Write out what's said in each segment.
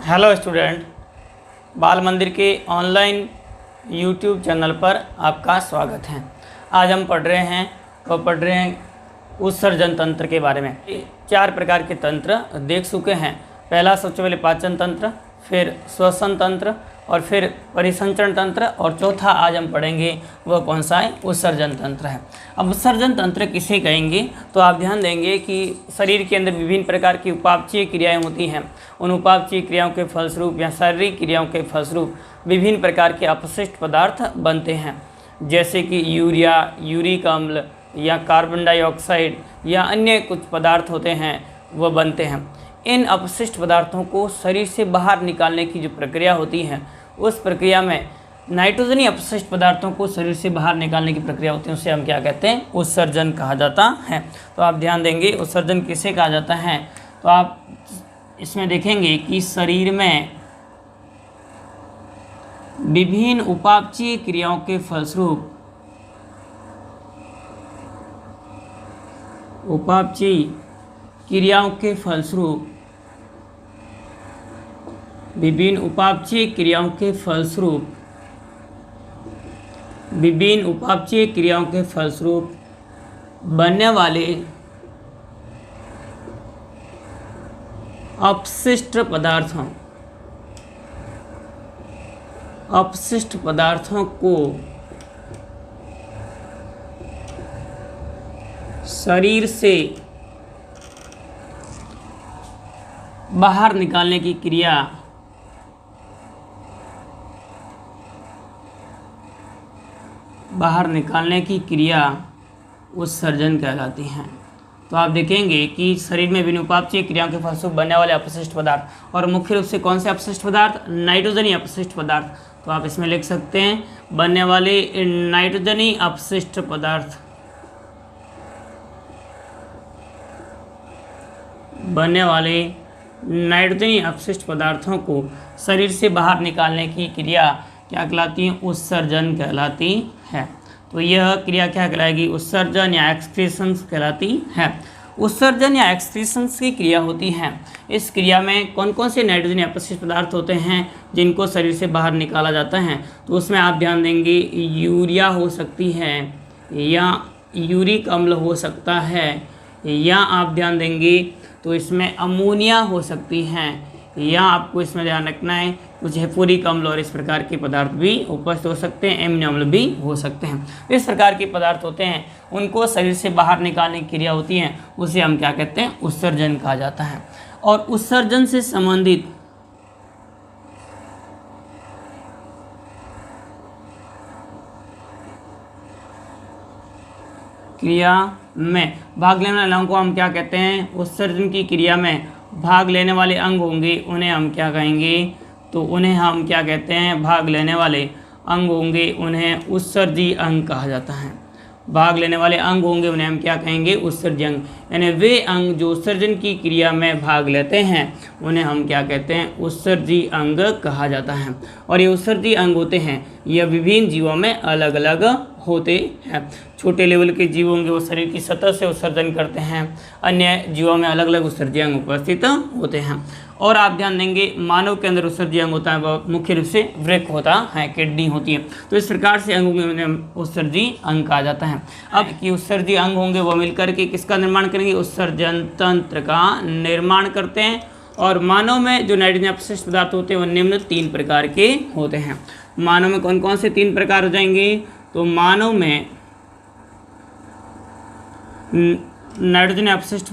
Hello student, बाल मंदिर के ऑनलाइन यूट्यूब चैनल पर आपका स्वागत है। आज हम पढ़ रहे हैं उत्सर्जन तंत्र के बारे में। 4 प्रकार के तंत्र देख चुके हैं। पहला सबसे पहले पाचन तंत्र, फिर श्वसन तंत्र और फिर परिसंचरण तंत्र, और चौथा आज हम पढ़ेंगे वह कौन सा है, उत्सर्जन तंत्र है। अब उत्सर्जन तंत्र किसे कहेंगे, तो आप ध्यान देंगे कि शरीर के अंदर विभिन्न प्रकार की उपापचयी क्रियाएं होती हैं। उन उपापचयी क्रियाओं के फलस्वरूप या शारीरिक क्रियाओं के फलस्वरूप विभिन्न प्रकार के अपशिष्ट पदार्थ बनते हैं, जैसे कि यूरिया, यूरिक अम्ल या कार्बन डाइऑक्साइड या अन्य कुछ पदार्थ होते हैं वह बनते हैं। इन अपशिष्ट पदार्थों को शरीर से बाहर निकालने की जो प्रक्रिया होती है, उस प्रक्रिया में नाइट्रोजनी अपशिष्ट पदार्थों को शरीर से बाहर निकालने की प्रक्रिया होती है, उसे हम क्या कहते हैं, उत्सर्जन कहा जाता है। तो आप ध्यान देंगे उत्सर्जन किसे कहा जाता है, तो आप इसमें देखेंगे कि शरीर में विभिन्न उपापचयी क्रियाओं के फलस्वरूप विभिन्न उपापचयी क्रियाओं के फलस्वरूप बनने वाले अपशिष्ट पदार्थों को शरीर से बाहर निकालने की क्रिया उत्सर्जन कहलाती है। तो आप देखेंगे कि शरीर में विभिन्न उपापचयी क्रियाओं के फलस्वरूप बनने वाले अपशिष्ट पदार्थ, और मुख्य रूप से कौन से अपशिष्ट पदार्थ, नाइट्रोजनी अपशिष्ट पदार्थ। तो आप इसमें लिख सकते हैं बनने वाले नाइट्रोजनी अपशिष्ट पदार्थों को शरीर से बाहर निकालने की क्रिया क्या कहलाती है, उत्सर्जन कहलाती है। तो यह क्रिया क्या कहलाएगी, उत्सर्जन या एक्सक्रीशंस कहलाती है। उत्सर्जन या एक्सक्रीशंस की क्रिया होती है। इस क्रिया में कौन कौन से नाइट्रोजन अपशिष्ट पदार्थ होते हैं जिनको शरीर से बाहर निकाला जाता है, तो उसमें आप ध्यान देंगे यूरिया हो सकती है, या यूरिक अम्ल हो सकता है, या आप ध्यान देंगे तो इसमें अमोनिया हो सकती हैं, या आपको इसमें ध्यान रखना है कुछ हेफोरिक अम्ल और इस प्रकार के पदार्थ भी उपस्थित हो सकते हैं, एमिनो अम्ल भी हो सकते हैं। इस प्रकार के पदार्थ होते हैं, उनको शरीर से बाहर निकालने की क्रिया होती है, उसे हम क्या कहते हैं, उत्सर्जन कहा जाता है। और उत्सर्जन से संबंधित क्रिया में भाग लेने वाले अंगों को हम क्या कहते हैं, उत्सर्जन की क्रिया में भाग लेने वाले अंग होंगे उन्हें हम क्या कहेंगे, तो उन्हें हम क्या कहते हैं, भाग लेने वाले अंग होंगे उन्हें उत्सर्जी अंग कहा जाता है। भाग लेने वाले अंग होंगे उन्हें हम क्या कहेंगे, उत्सर्जी अंग। यानी वे अंग जो उत्सर्जन की क्रिया में भाग लेते हैं उन्हें हम क्या कहते हैं, उत्सर्जी अंग कहा जाता है। और ये उत्सर्जी अंग होते हैं, यह विभिन्न जीवों में अलग अलग होते हैं। छोटे लेवल के जीव होंगे वो शरीर की सतह से उत्सर्जन करते हैं, अन्य जीवों में अलग अलग उत्सर्जी अंग उपस्थित होते हैं। और आप ध्यान देंगे मानव के अंदर उत्सर्जी अंग होता है वह मुख्य रूप से वृक्क होता है, किडनी होती है। तो इस प्रकार से अंगों में उत्सर्जी अंग कहा जाता है। अब कि उत्सर्जी अंग होंगे वो मिलकर के किसका निर्माण करेंगे, उत्सर्जन तंत्र का निर्माण करते हैं। और मानव में जो नाइट्रोजन अपशिष्ट पदार्थ होते हैं वो निम्न 3 प्रकार के होते हैं। मानव में कौन कौन से 3 प्रकार हो जाएंगे, तो मानव में नाइट्रोजन अपशिष्ट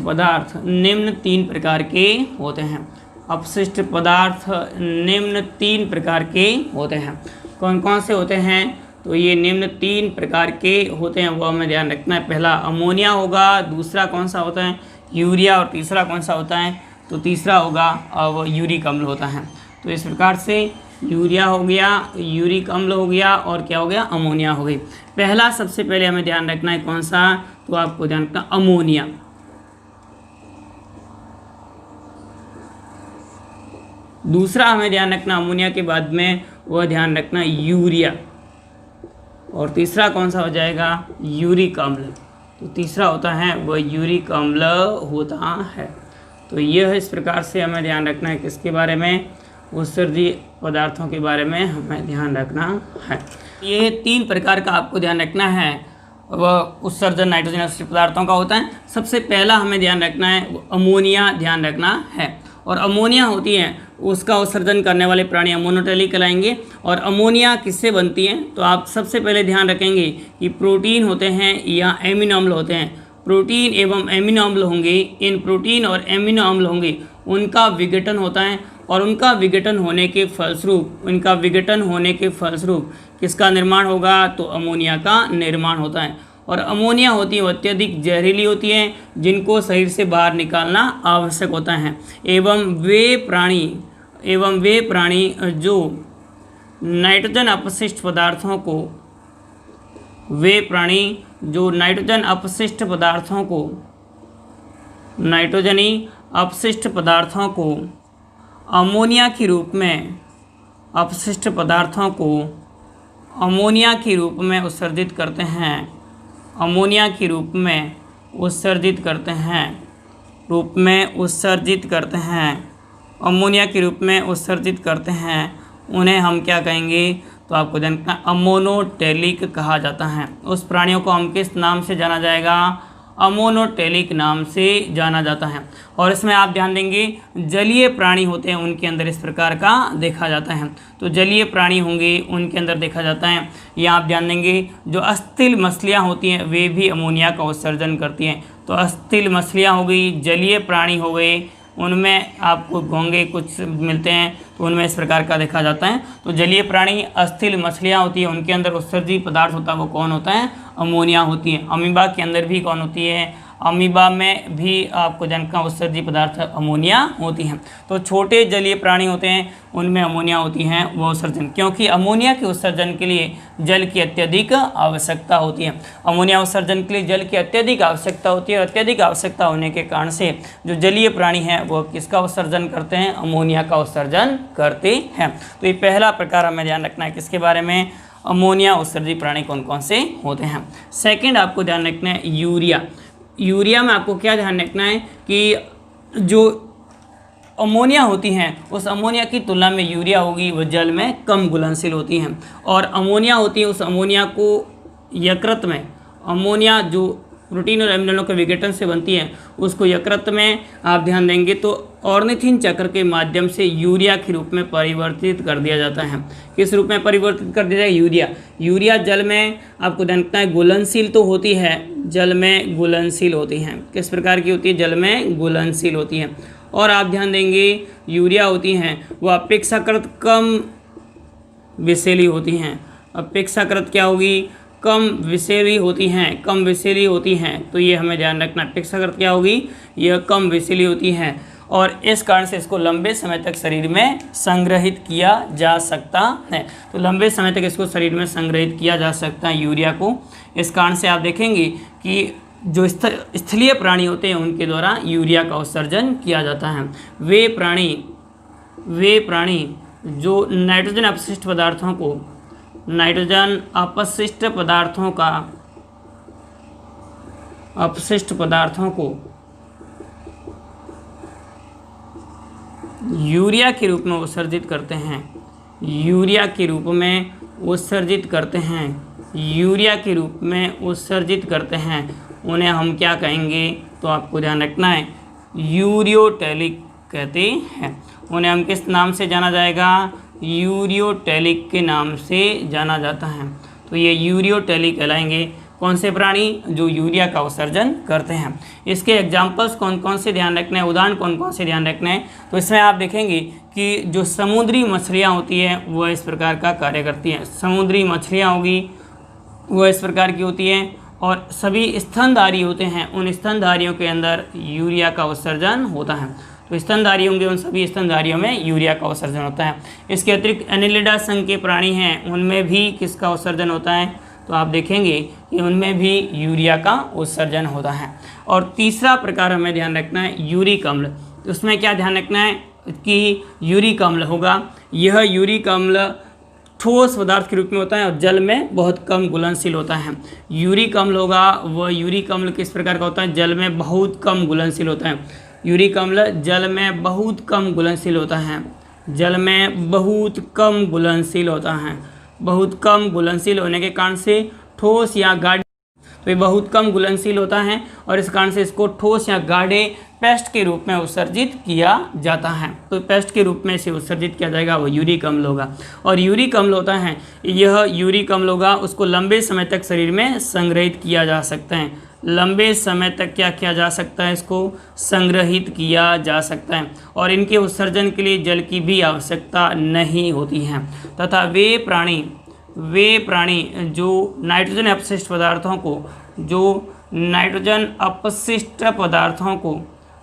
पदार्थ निम्न 3 प्रकार के होते हैं। अपशिष्ट पदार्थ निम्न 3 प्रकार के होते हैं। कौन कौन से होते हैं, तो ये निम्न 3 प्रकार के होते हैं, वो हमें ध्यान रखना है। पहला अमोनिया होगा, दूसरा कौन सा होता है, यूरिया, और तीसरा कौन सा होता है, तो तीसरा होगा अब यूरिक अम्ल होता है। तो इस प्रकार से यूरिया हो गया, यूरिक अम्ल हो गया, और क्या हो गया, अमोनिया हो गई। पहला सबसे पहले हमें ध्यान रखना है कौन सा, तो आपको ध्यान रखना अमोनिया। दूसरा हमें ध्यान रखना अमोनिया के बाद में वह ध्यान रखना यूरिया, और तीसरा कौन सा हो जाएगा, यूरिक अम्ल। तो तीसरा होता है वह यूरिक अम्ल होता है। तो यह इस प्रकार से हमें ध्यान रखना है, किसके बारे में, उत्सर्जी पदार्थों के बारे में हमें ध्यान रखना है। ये 3 प्रकार का आपको ध्यान रखना है, वह उत्सर्जन नाइट्रोजन अपशिष्ट पदार्थों का होता है। सबसे पहला हमें ध्यान रखना है अमोनिया ध्यान रखना है। और अमोनिया होती है, उसका उत्सर्जन करने वाले प्राणी अमोनोटेलिक कहलाएंगे। और अमोनिया किससे बनती है, तो आप सबसे पहले ध्यान रखेंगे कि प्रोटीन होते हैं या एमिनो अम्ल होते हैं। प्रोटीन एवं एमिनो अम्ल होंगे, इन प्रोटीन और एमिनो अम्ल होंगे, उनका विघटन होता है। और उनका विघटन होने के फलस्वरूप किसका निर्माण होगा, तो अमोनिया का निर्माण होता है। और अमोनिया होती है, अत्यधिक जहरीली होती है, जिनको शरीर से बाहर निकालना आवश्यक होता है। एवं वे प्राणी जो नाइट्रोजन अपशिष्ट पदार्थों को नाइट्रोजनी अपशिष्ट पदार्थों को अमोनिया के रूप में उत्सर्जित करते हैं। अमोनिया के रूप में उत्सर्जित करते हैं, उन्हें हम क्या कहेंगे, तो आपको जानना अमोनोटेलिक कहा जाता है। उस प्राणियों को हम किस नाम से जाना जाएगा, अमोनोटेलिक नाम से जाना जाता है। और इसमें आप ध्यान देंगे जलीय प्राणी होते हैं, उनके अंदर इस प्रकार का देखा जाता है। तो जलीय प्राणी होंगे, उनके अंदर देखा जाता है। यहाँ आप ध्यान देंगे जो अस्थिल मछलियाँ होती हैं वे भी अमोनिया का उत्सर्जन करती हैं। तो अस्थिल मछलियाँ हो गई, जलीय प्राणी हो गए, उनमें आपको घोंगे कुछ मिलते हैं, तो उनमें इस प्रकार का देखा जाता है। तो जलीय प्राणी अस्थिल मछलियाँ होती हैं, उनके अंदर उत्सर्जी पदार्थ होता है, वो कौन होता है, अमोनिया होती है। अमीबा के अंदर भी कौन होती है, अमीबा में भी आपको जनका उत्सर्जी पदार्थ अमोनिया होती हैं। तो छोटे जलीय प्राणी होते हैं, उनमें अमोनिया होती हैं वो उत्सर्जन, क्योंकि अमोनिया के उत्सर्जन के लिए जल की अत्यधिक आवश्यकता होती है। अमोनिया उत्सर्जन के लिए जल की अत्यधिक आवश्यकता होती है। और अत्यधिक आवश्यकता होने के कारण से जो जलीय प्राणी हैं वो किसका उत्सर्जन करते हैं, अमोनिया का उत्सर्जन करते हैं। तो ये पहला प्रकार हमें ध्यान रखना है, किसके बारे में, अमोनिया उत्सर्जी प्राणी कौन कौन से होते हैं। सेकेंड आपको ध्यान रखना है यूरिया। यूरिया में आपको क्या ध्यान रखना है कि जो अमोनिया होती हैं उस अमोनिया की तुलना में यूरिया होगी वह जल में कम घुलनशील होती हैं। और अमोनिया होती है, उस अमोनिया को यकृत में, अमोनिया जो प्रोटीन और एमिनो के विघटन से बनती है, उसको यकृत में आप ध्यान देंगे तो ऑर्निथिन चक्र के माध्यम से यूरिया के रूप में परिवर्तित कर दिया जाता है। किस रूप में परिवर्तित कर दिया जाएगा, यूरिया जल में आपको ध्यान रखना है घुलनशील तो होती है, जल में घुलनशील होती हैं। किस प्रकार की होती है, जल में घुलनशील होती है। और आप ध्यान देंगे यूरिया होती हैं वो अपेक्षाकृत कम विषैली होती हैं। अपेक्षाकृत क्या होगी, कम विषैली होती हैं। तो ये हमें ध्यान रखना, अपेक्षाकृत क्या होगी, यह कम विषैली होती हैं। और इस कारण से इसको लंबे समय तक शरीर में संग्रहित किया जा सकता है। तो लंबे समय तक इसको शरीर में संग्रहित किया जा सकता है यूरिया को। इस कारण से आप देखेंगे कि जो स्थलीय प्राणी होते हैं उनके द्वारा यूरिया का उत्सर्जन किया जाता है। वे प्राणी जो नाइट्रोजन अपशिष्ट पदार्थों को यूरिया के रूप में उत्सर्जित करते हैं, उन्हें हम क्या कहेंगे, तो आपको ध्यान रखना है यूरियोटेलिक कहते हैं। उन्हें हम किस नाम से जाना जाएगा, यूरियोटेलिक के नाम से जाना जाता है। तो ये यूरियोटेलिक कहलाएंगे कौन से प्राणी, जो यूरिया का उत्सर्जन करते हैं। इसके एग्जाम्पल्स कौन कौन से ध्यान रखने हैं, उदाहरण कौन कौन से ध्यान रखने हैं, तो इसमें आप देखेंगे कि जो समुद्री मछलियाँ होती हैं वह इस प्रकार का कार्य करती हैं। समुद्री मछलियाँ होगी वह इस प्रकार की होती हैं। और सभी स्तनधारी होते हैं, उन स्तनधारियों के अंदर यूरिया का उत्सर्जन होता है। तो स्तनधारी होंगे, उन सभी स्तनधारियों में यूरिया का उत्सर्जन होता है। इसके अतिरिक्त एनिलिडा संघ के प्राणी हैं, उनमें भी किसका उत्सर्जन होता है, तो आप देखेंगे कि उनमें भी यूरिया का उत्सर्जन होता है। और तीसरा प्रकार हमें ध्यान रखना है यूरिक अम्ल। तो उसमें क्या ध्यान रखना है कि यूरिक अम्ल होगा, यह यूरिक अम्ल ठोस पदार्थ के रूप में होता है और जल में बहुत कम घुलनशील होता है। यूरिक अम्ल होगा, वह यूरिक अम्ल किस प्रकार का होता है, जल में बहुत कम घुलनशील होता है। यूरिक अम्ल जल में बहुत कम घुलनशील होता है, जल में बहुत कम घुलनशील होता है। बहुत कम घुलनशील होने के कारण से ठोस या गाढ़े, तो ये बहुत कम घुलनशील होता है और इस कारण से इसको ठोस या गाढ़े पेस्ट के रूप में उत्सर्जित किया जाता है। तो पेस्ट के रूप में इसे उत्सर्जित किया जाएगा, वो यूरिक अम्ल होगा। और यूरिक अम्ल होता है, यह यूरिक अम्ल होगा, उसको लंबे समय तक शरीर में संग्रहित किया जा सकता है। लंबे समय तक क्या किया जा सकता है, इसको संग्रहित किया जा सकता है और इनके उत्सर्जन के लिए जल की भी आवश्यकता नहीं होती है। तथा वे प्राणी जो नाइट्रोजन अपशिष्ट पदार्थों को,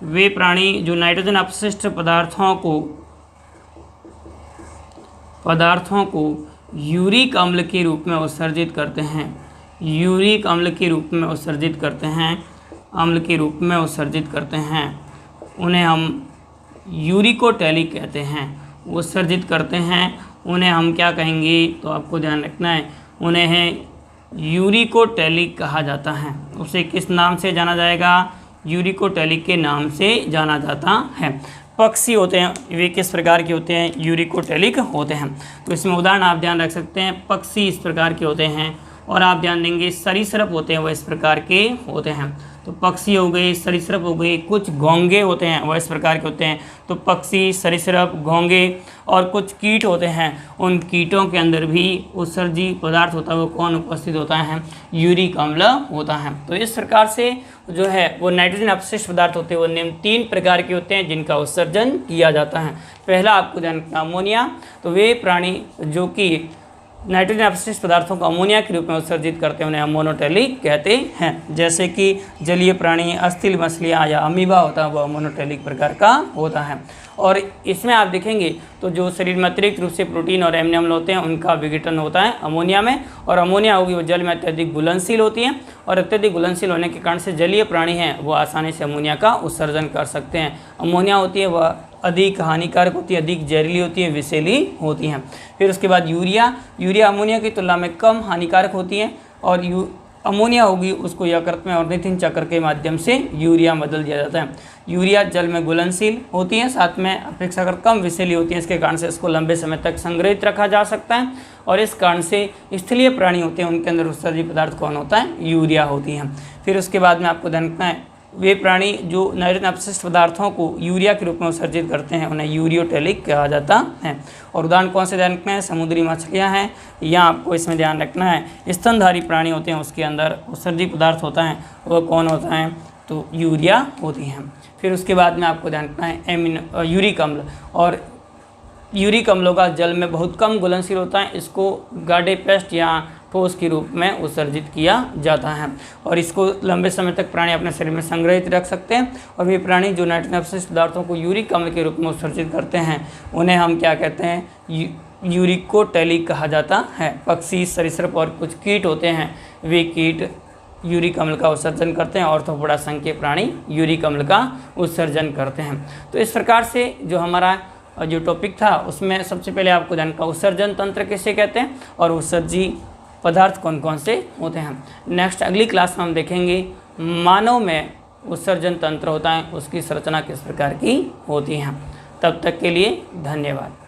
वे प्राणी जो नाइट्रोजन अपशिष्ट पदार्थों को यूरिक अम्ल के रूप में उत्सर्जित करते हैं। यूरिक अम्ल के रूप में उत्सर्जित करते हैं, उन्हें हम यूरिकोटैलिक कहते हैं। उत्सर्जित करते हैं उन्हें हम क्या कहेंगे, तो आपको ध्यान रखना है, उन्हें यूरिकोटैलिक कहा जाता है। उसे किस नाम से जाना जाएगा, यूरिकोटैलिक के नाम से जाना जाता है। पक्षी होते हैं, वे किस प्रकार के होते हैं, यूरिकोटैलिक होते हैं। तो इसमें उदाहरण आप ध्यान रख सकते हैं, पक्षी इस प्रकार के होते हैं और आप ध्यान देंगे सरीसृप होते हैं, वह इस प्रकार के होते हैं। तो पक्षी हो गए, सरीसृप हो गए, कुछ घोंगे होते हैं, वह इस प्रकार के होते हैं। तो पक्षी, सरीसृप, घोंगे और कुछ कीट होते हैं, उन कीटों के अंदर भी उत्सर्जी पदार्थ होता है, वो कौन उपस्थित होता है, यूरिक अम्ल होता है। तो इस प्रकार से जो है वो नाइट्रोजन अपशिष्ट पदार्थ होते हैं, वो निम्न 3 प्रकार के होते हैं जिनका उत्सर्जन किया जाता है। पहला आपको ध्यान रखना, अमोनिया। तो वे प्राणी जो कि नाइट्रोजन अपशिष्ट पदार्थों को अमोनिया के रूप में उत्सर्जित करते हैं, उन्हें अमोनोटैलिक कहते हैं। जैसे कि जलीय प्राणी, अस्थिल मछलियाँ या अमीबा होता है, वह अमोनोटैलिक प्रकार का होता है। और इसमें आप देखेंगे तो जो शरीर में अतिरिक्त रूप से प्रोटीन और अम्ल अम्ल होते हैं, उनका विघटन होता है अमोनिया में, और अमोनिया होगी वो जल में अत्यधिक घुलनशील होती है और अत्यधिक घुलनशील होने के कारण से जलीय प्राणी हैं वो आसानी से अमोनिया का उत्सर्जन कर सकते हैं। अमोनिया होती है वह अधिक हानिकारक होती है, अधिक जहरीली होती है, विषैली होती हैं। फिर उसके बाद यूरिया अमोनिया की तुलना में कम हानिकारक होती है और अमोनिया होगी उसको यकृत में ऑर्निथिन चक्र के माध्यम से यूरिया बदल दिया जाता है। यूरिया जल में घुलनशील होती है, साथ में अपेक्षाकृत कम विषैली होती है, इसके कारण से इसको लंबे समय तक संग्रहित रखा जा सकता है और इस कारण से स्थलीय प्राणी होते हैं, उनके अंदर उत्सर्जी पदार्थ कौन होता है, यूरिया होती है। फिर उसके बाद में आपको ध्यान रखना है, वे प्राणी जो नाइट्रोजन अपशिष्ट पदार्थों को यूरिया के रूप में उत्सर्जित करते हैं, उन्हें यूरियोटैलिक कहा जाता है। और उदाहरण कौन से ध्यान रखना है, समुद्री मछलियाँ हैं, या आपको इसमें ध्यान रखना है स्तनधारी प्राणी होते हैं, उसके अंदर उत्सर्जी पदार्थ होता है, वह कौन होता है, तो यूरिया होती हैं। फिर उसके बाद में आपको ध्यान रखना है यूरिक अम्ल। और यूरिक अम्लों का जल में बहुत कम घुलनशील होता है, इसको गाढ़े पेस्ट या ठोस के रूप में उत्सर्जित किया जाता है और इसको लंबे समय तक प्राणी अपने शरीर में संग्रहित रख सकते हैं। और वे प्राणी जो नाइट्रोजन अपशिष्ट पदार्थों को यूरिक अम्ल के रूप में उत्सर्जित करते हैं, उन्हें हम क्या कहते हैं, यूरिकोटैलिक कहा जाता है। पक्षी, सरीसृप और कुछ कीट होते हैं, वे कीट यूरिक अम्ल का उत्सर्जन करते हैं, ऑर्थोपोडा संघ के प्राणी यूरिक अम्ल का उत्सर्जन करते हैं। तो इस प्रकार से जो हमारा जो टॉपिक था उसमें सबसे पहले आपको ध्यान का उत्सर्जन तंत्र किसे कहते हैं और उत्सर्जी पदार्थ कौन कौन से होते हैं। नेक्स्ट अगली क्लास में हम देखेंगे मानव में उत्सर्जन तंत्र होता है, उसकी संरचना किस प्रकार की होती है। तब तक के लिए धन्यवाद।